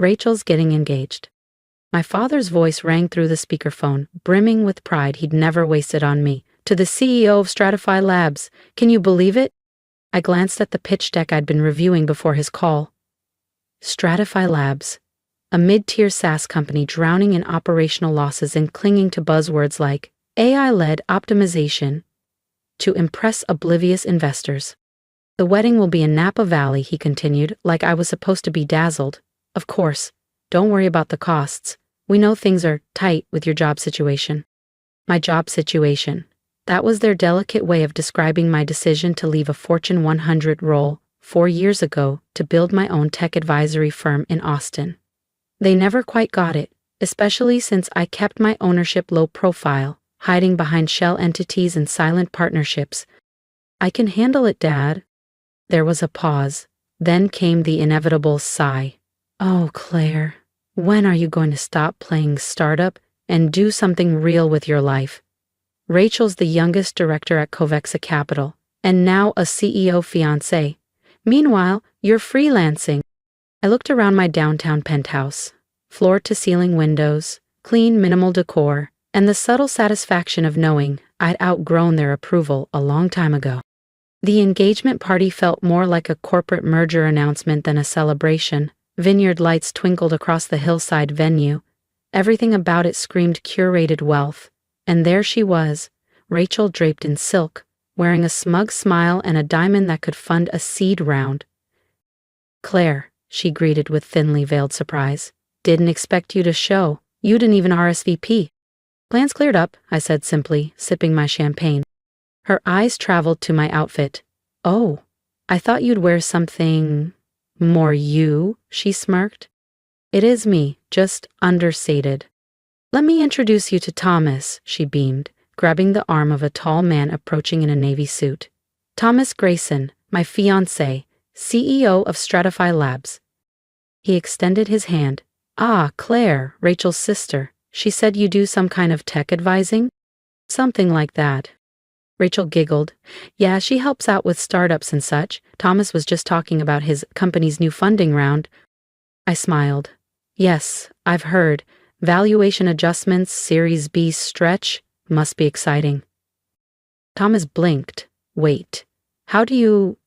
Rachel's getting engaged. My father's voice rang through the speakerphone, brimming with pride he'd never wasted on me. To the CEO of Stratify Labs. Can you believe it? I glanced at the pitch deck I'd been reviewing before his call. Stratify Labs, a mid-tier SaaS company drowning in operational losses and clinging to buzzwords like AI-led optimization to impress oblivious investors. The wedding will be in Napa Valley, he continued, like I was supposed to be dazzled. Of course, don't worry about the costs. We know things are tight with your job situation. My job situation. That was their delicate way of describing my decision to leave a Fortune 100 role 4 years ago to build my own tech advisory firm in Austin. They never quite got it, especially since I kept my ownership low profile, hiding behind shell entities and silent partnerships. I can handle it, Dad. There was a pause. Then came the inevitable sigh. Oh, Claire, when are you going to stop playing startup and do something real with your life? Rachel's the youngest director at Covexa Capital, and now a CEO fiancé. Meanwhile, you're freelancing. I looked around my downtown penthouse. Floor-to-ceiling windows, clean minimal decor, and the subtle satisfaction of knowing I'd outgrown their approval a long time ago. The engagement party felt more like a corporate merger announcement than a celebration. Vineyard lights twinkled across the hillside venue. Everything about it screamed curated wealth. And there she was, Rachel draped in silk, wearing a smug smile and a diamond that could fund a seed round. Claire, she greeted with thinly veiled surprise. Didn't expect you to show. You didn't even RSVP. Plans cleared up, I said simply, sipping my champagne. Her eyes traveled to my outfit. Oh, I thought you'd wear something more you, she smirked. It is me, just understated. Let me introduce you to Thomas, she beamed, grabbing the arm of a tall man approaching in a navy suit. Thomas Grayson, my fiancé, CEO of Stratify Labs. He extended his hand. Ah, Claire, Rachel's sister. She said you do some kind of tech advising? Something like that. Rachel giggled. Yeah, she helps out with startups and such. Thomas was just talking about his company's new funding round. I smiled. Yes, I've heard. Valuation adjustments, Series B stretch, must be exciting. Thomas blinked. Wait, how do you...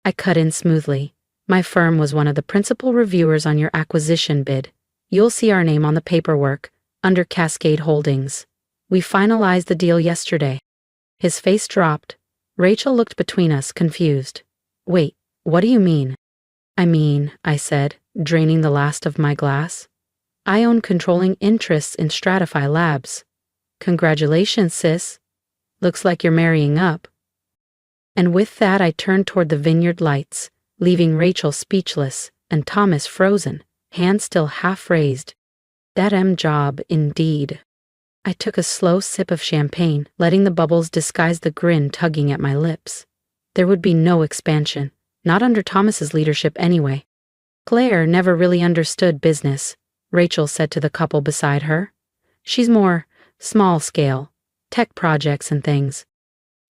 I cut in smoothly. My firm was one of the principal reviewers on your acquisition bid. You'll see our name on the paperwork, under Cascade Holdings. We finalized the deal yesterday. His face dropped. Rachel looked between us, confused. Wait, what do you mean? I said, draining the last of my glass. I own controlling interests in Stratify Labs. Congratulations, sis. Looks like you're marrying up. And with that I turned toward the vineyard lights, leaving Rachel speechless and Thomas frozen, hands still half raised. That job, indeed. I took a slow sip of champagne, letting the bubbles disguise the grin tugging at my lips. There would be no expansion, not under Thomas's leadership anyway. Claire never really understood business, Rachel said to the couple beside her. She's more small-scale, tech projects and things.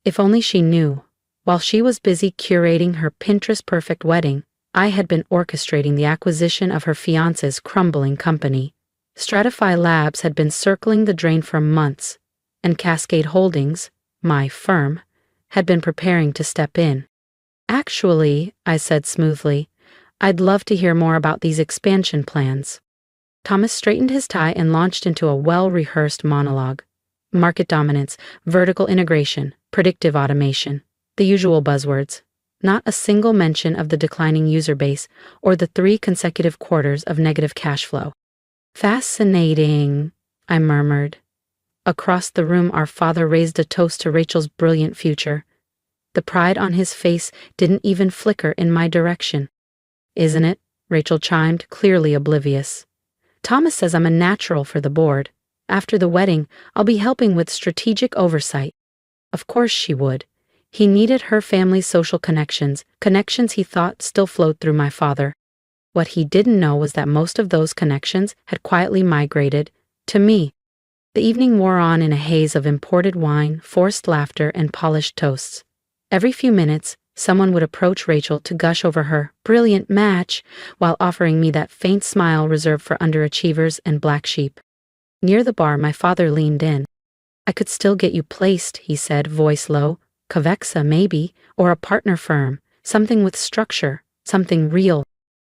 If only she knew. While she was busy curating her Pinterest-perfect wedding, I had been orchestrating the acquisition of her fiancé's crumbling company. Stratify Labs had been circling the drain for months, and Cascade Holdings, my firm, had been preparing to step in. Actually, I said smoothly, I'd love to hear more about these expansion plans. Thomas straightened his tie and launched into a well-rehearsed monologue. Market dominance, vertical integration, predictive automation, the usual buzzwords. Not a single mention of the declining user base or the 3 consecutive quarters of negative cash flow. Fascinating, I murmured. Across the room our father raised a toast to Rachel's brilliant future. The pride on his face didn't even flicker in my direction. Isn't it? Rachel chimed, clearly oblivious. Thomas says I'm a natural for the board. After the wedding, I'll be helping with strategic oversight. Of course she would. He needed her family's social connections he thought still flowed through my father. What he didn't know was that most of those connections had quietly migrated to me. The evening wore on in a haze of imported wine, forced laughter, and polished toasts. Every few minutes, someone would approach Rachel to gush over her brilliant match while offering me that faint smile reserved for underachievers and black sheep. Near the bar, my father leaned in. "I could still get you placed," he said, voice low. "Covexa, maybe, or a partner firm, something with structure, something real."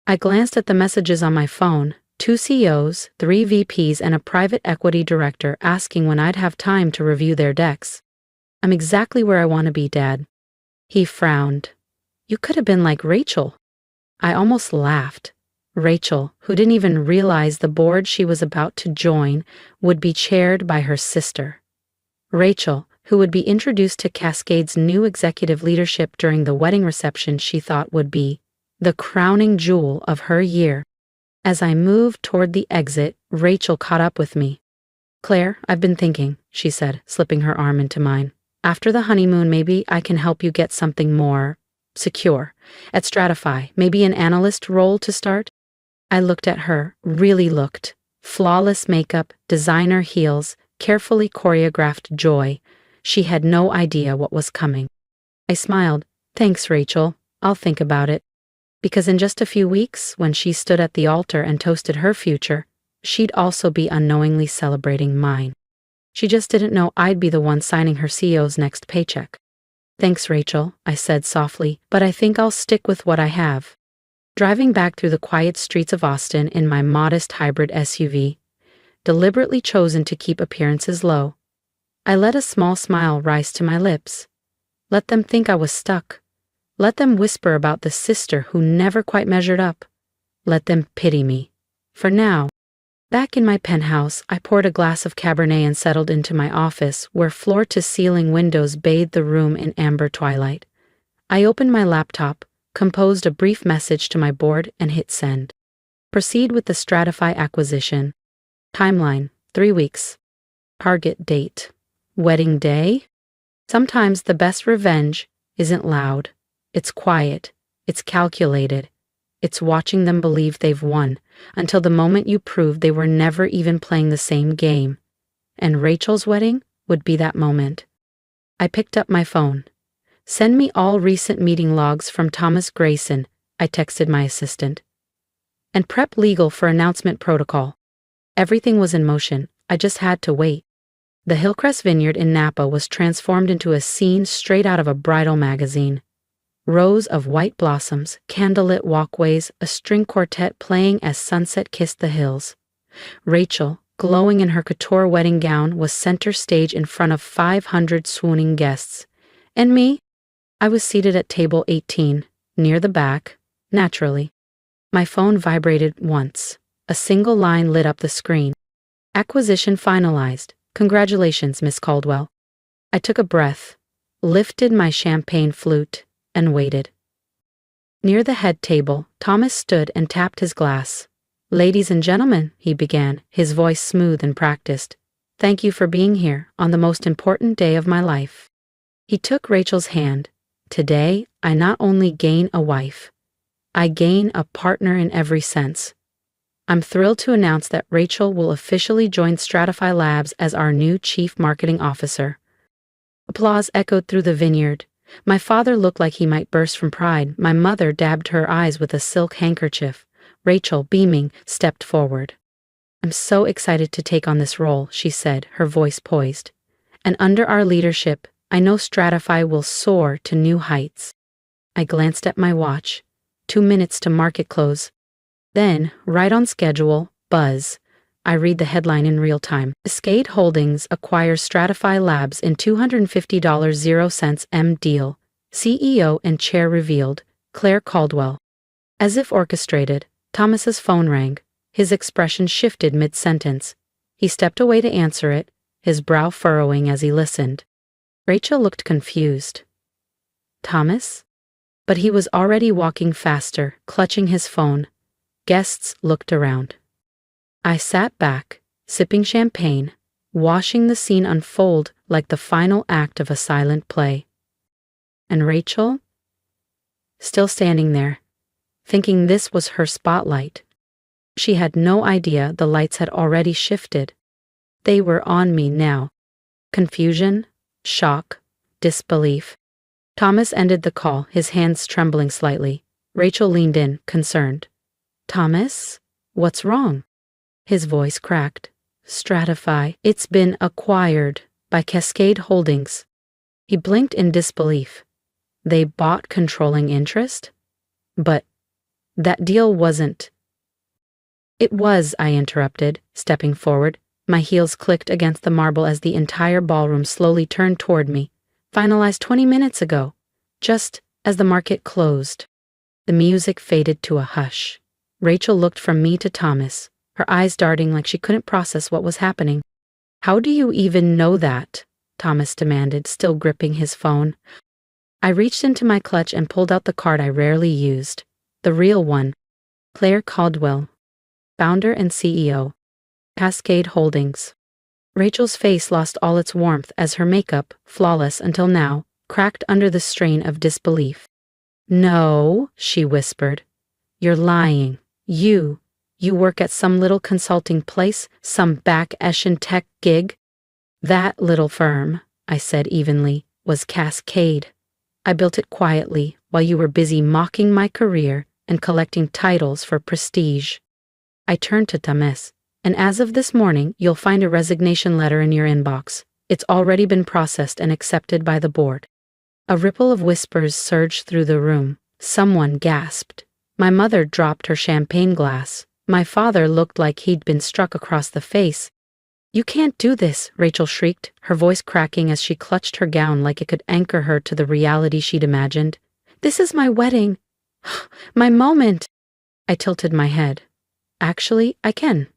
I glanced at the messages on my phone, 2 CEOs, 3 VPs, and a private equity director asking when I'd have time to review their decks. "I'm exactly where I want to be, Dad." He frowned. "You could have been like Rachel." I almost laughed. Rachel, who didn't even realize the board she was about to join would be chaired by her sister. Rachel, who would be introduced to Cascade's new executive leadership during the wedding reception she thought would be the crowning jewel of her year. As I moved toward the exit, Rachel caught up with me. "Claire, I've been thinking," she said, slipping her arm into mine. "After the honeymoon, maybe I can help you get something more secure. At Stratify, maybe an analyst role to start?" I looked at her, really looked. Flawless makeup, designer heels, carefully choreographed joy. She had no idea what was coming. I smiled. "Thanks, Rachel. I'll think about it." Because in just a few weeks, when she stood at the altar and toasted her future, she'd also be unknowingly celebrating mine. She just didn't know I'd be the one signing her CEO's next paycheck. "Thanks, Rachel," I said softly, "but I think I'll stick with what I have." Driving back through the quiet streets of Austin in my modest hybrid SUV, deliberately chosen to keep appearances low, I let a small smile rise to my lips. Let them think I was stuck. Let them whisper about the sister who never quite measured up. Let them pity me. For now. Back in my penthouse, I poured a glass of Cabernet and settled into my office, where floor-to-ceiling windows bathed the room in amber twilight. I opened my laptop, composed a brief message to my board, and hit send. Proceed with the Stratify acquisition. Timeline, 3 weeks. Target date. Wedding day? Sometimes the best revenge isn't loud. It's quiet. It's calculated. It's watching them believe they've won, until the moment you prove they were never even playing the same game. And Rachel's wedding would be that moment. I picked up my phone. "Send me all recent meeting logs from Thomas Grayson," I texted my assistant. "And prep legal for announcement protocol." Everything was in motion. I just had to wait. The Hillcrest Vineyard in Napa was transformed into a scene straight out of a bridal magazine. Rows of white blossoms, candlelit walkways, a string quartet playing as sunset kissed the hills. Rachel, glowing in her couture wedding gown, was center stage in front of 500 swooning guests. And me? I was seated at table 18, near the back, naturally. My phone vibrated once. A single line lit up the screen. "Acquisition finalized. Congratulations, Miss Caldwell." I took a breath, lifted my champagne flute, and waited. Near the head table, Thomas stood and tapped his glass. "Ladies and gentlemen," he began, his voice smooth and practiced, "thank you for being here on the most important day of my life." He took Rachel's hand. "Today, I not only gain a wife, I gain a partner in every sense. I'm thrilled to announce that Rachel will officially join Stratify Labs as our new Chief Marketing Officer." Applause echoed through the vineyard. My father looked like he might burst from pride. My mother dabbed her eyes with a silk handkerchief. Rachel, beaming, stepped forward. "I'm so excited to take on this role," she said, her voice poised. "And under our leadership, I know Stratify will soar to new heights." I glanced at my watch. 2 minutes to market close. Then, right on schedule, buzz. I read the headline in real time. Cascade Holdings acquires Stratify Labs in $250 M deal. CEO and chair revealed, Claire Caldwell. As if orchestrated, Thomas's phone rang. His expression shifted mid-sentence. He stepped away to answer it, his brow furrowing as he listened. Rachel looked confused. "Thomas?" But he was already walking faster, clutching his phone. Guests looked around. I sat back, sipping champagne, watching the scene unfold like the final act of a silent play. And Rachel? Still standing there, thinking this was her spotlight. She had no idea the lights had already shifted. They were on me now. Confusion, shock, disbelief. Thomas ended the call, his hands trembling slightly. Rachel leaned in, concerned. Thomas? What's wrong? His voice cracked. Stratify. It's been acquired by Cascade Holdings. He blinked in disbelief. They bought controlling interest? But that deal wasn't. It was, I interrupted, stepping forward. My heels clicked against the marble as the entire ballroom slowly turned toward me. Finalized 20 minutes ago, just as the market closed. The music faded to a hush. Rachel looked from me to Thomas, her eyes darting like she couldn't process what was happening. How do you even know that? Thomas demanded, still gripping his phone. I reached into my clutch and pulled out the card I rarely used. The real one. Claire Caldwell, founder and CEO. Cascade Holdings. Rachel's face lost all its warmth as her makeup, flawless until now, cracked under the strain of disbelief. No, she whispered. You're lying. You work at some little consulting place, some back-eshin tech gig? That little firm, I said evenly, was Cascade. I built it quietly while you were busy mocking my career and collecting titles for prestige. I turned to Thomas. And as of this morning, you'll find a resignation letter in your inbox. It's already been processed and accepted by the board. A ripple of whispers surged through the room. Someone gasped. My mother dropped her champagne glass. My father looked like he'd been struck across the face. You can't do this, Rachel shrieked, her voice cracking as she clutched her gown like it could anchor her to the reality she'd imagined. This is my wedding. My moment. I tilted my head. Actually, I can.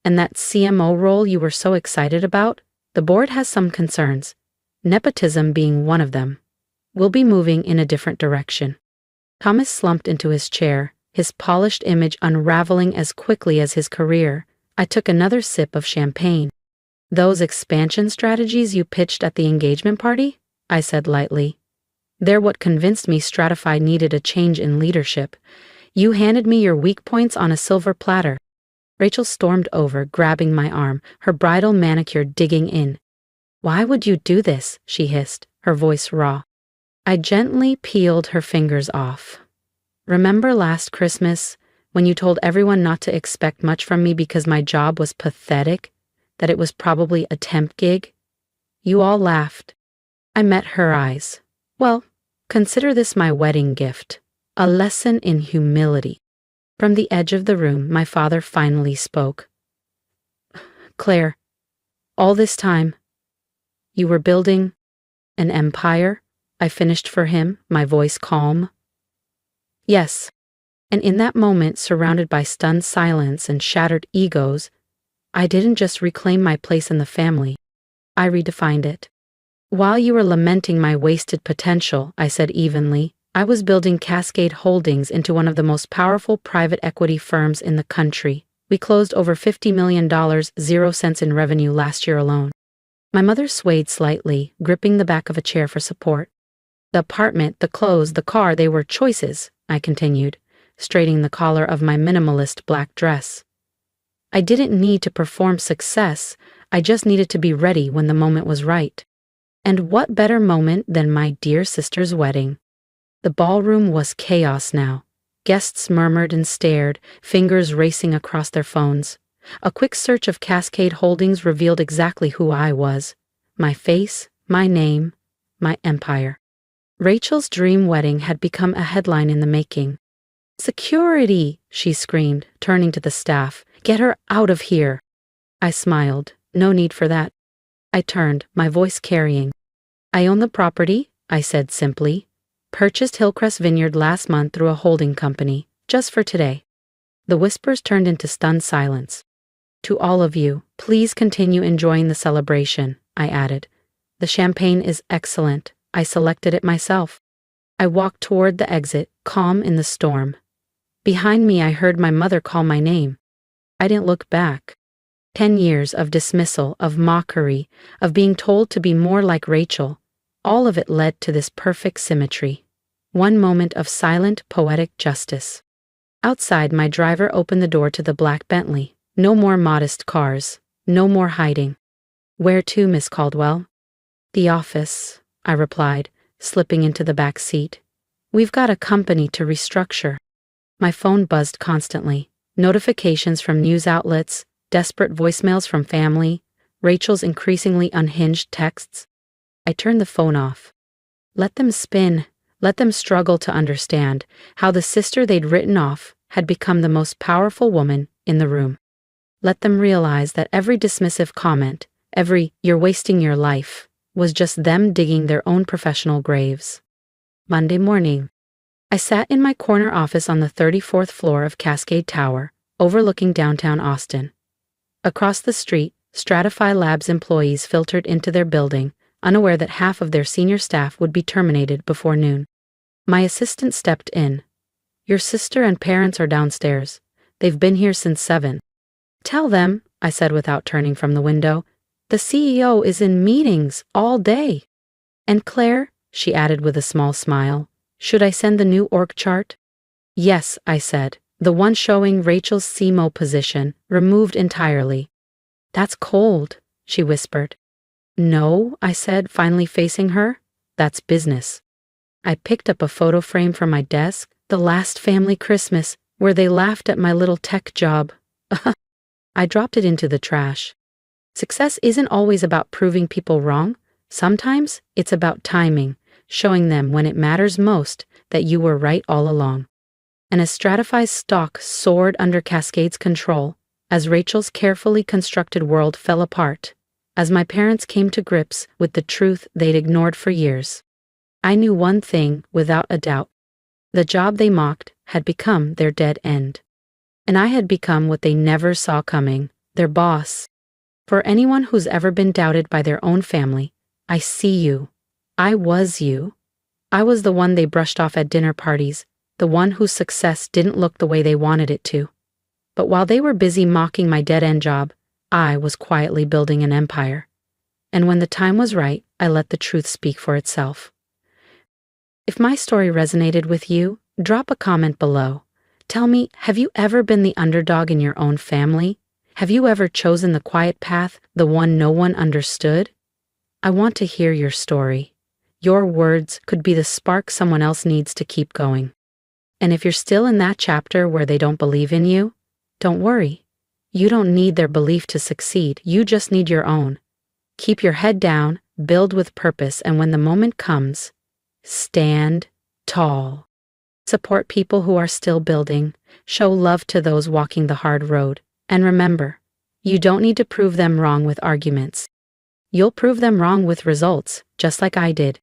And that CMO role you were so excited about? The board has some concerns, nepotism being one of them. We'll be moving in a different direction. Thomas slumped into his chair, his polished image unraveling as quickly as his career. I took another sip of champagne. Those expansion strategies you pitched at the engagement party? I said lightly. They're what convinced me Stratify needed a change in leadership. You handed me your weak points on a silver platter. Rachel stormed over, grabbing my arm, her bridal manicure digging in. Why would you do this? She hissed, her voice raw. I gently peeled her fingers off. Remember last Christmas, when you told everyone not to expect much from me because my job was pathetic, that it was probably a temp gig? You all laughed. I met her eyes. Well, consider this my wedding gift, a lesson in humility. From the edge of the room, my father finally spoke. Claire, all this time, you were building an empire? I finished for him, my voice calm. Yes, and in that moment, surrounded by stunned silence and shattered egos, I didn't just reclaim my place in the family, I redefined it. While you were lamenting my wasted potential, I said evenly, I was building Cascade Holdings into one of the most powerful private equity firms in the country. We closed over $50 million, 0 cents in revenue last year alone. My mother swayed slightly, gripping the back of a chair for support. The apartment, the clothes, the car, they were choices, I continued, straightening the collar of my minimalist black dress. I didn't need to perform success, I just needed to be ready when the moment was right. And what better moment than my dear sister's wedding? The ballroom was chaos now. Guests murmured and stared, fingers racing across their phones. A quick search of Cascade Holdings revealed exactly who I was. My face, my name, my empire. Rachel's dream wedding had become a headline in the making. Security, she screamed, turning to the staff. Get her out of here. I smiled. No need for that. I turned, my voice carrying. I own the property, I said simply. Purchased Hillcrest Vineyard last month through a holding company, just for today. The whispers turned into stunned silence. To all of you, please continue enjoying the celebration, I added. The champagne is excellent. I selected it myself. I walked toward the exit, calm in the storm. Behind me, I heard my mother call my name. I didn't look back. 10 years of dismissal, of mockery, of being told to be more like Rachel. All of it led to this perfect symmetry. One moment of silent, poetic justice. Outside, my driver opened the door to the black Bentley. No more modest cars. No more hiding. Where to, Miss Caldwell? The office, I replied, slipping into the back seat. "We've got a company to restructure." My phone buzzed constantly. Notifications from news outlets, desperate voicemails from family, Rachel's increasingly unhinged texts. I turned the phone off. Let them spin. Let them struggle to understand how the sister they'd written off had become the most powerful woman in the room. Let them realize that every dismissive comment, every "you're wasting your life," was just them digging their own professional graves. Monday morning. I sat in my corner office on the 34th floor of Cascade Tower, overlooking downtown Austin. Across the street, Stratify Labs employees filtered into their building, unaware that half of their senior staff would be terminated before noon. My assistant stepped in. "Your sister and parents are downstairs. They've been here since 7. "Tell them," I said without turning from the window, "the CEO is in meetings all day." "And Claire," she added with a small smile, "should I send the new org chart?" "Yes," I said, "the one showing Rachel's CMO position removed entirely." "That's cold," she whispered. "No," I said, finally facing her. "That's business." I picked up a photo frame from my desk, the last family Christmas, where they laughed at my little tech job. I dropped it into the trash. Success isn't always about proving people wrong. Sometimes it's about timing, showing them when it matters most that you were right all along. And as Stratify's stock soared under Cascade's control, as Rachel's carefully constructed world fell apart, as my parents came to grips with the truth they'd ignored for years, I knew one thing without a doubt. The job they mocked had become their dead end. And I had become what they never saw coming, their boss. For anyone who's ever been doubted by their own family, I see you. I was you. I was the one they brushed off at dinner parties, the one whose success didn't look the way they wanted it to. But while they were busy mocking my dead-end job, I was quietly building an empire. And when the time was right, I let the truth speak for itself. If my story resonated with you, drop a comment below. Tell me, have you ever been the underdog in your own family? Have you ever chosen the quiet path, the one no one understood? I want to hear your story. Your words could be the spark someone else needs to keep going. And if you're still in that chapter where they don't believe in you, don't worry. You don't need their belief to succeed, you just need your own. Keep your head down, build with purpose, and when the moment comes, stand tall. Support people who are still building, show love to those walking the hard road, and remember, you don't need to prove them wrong with arguments. You'll prove them wrong with results, just like I did.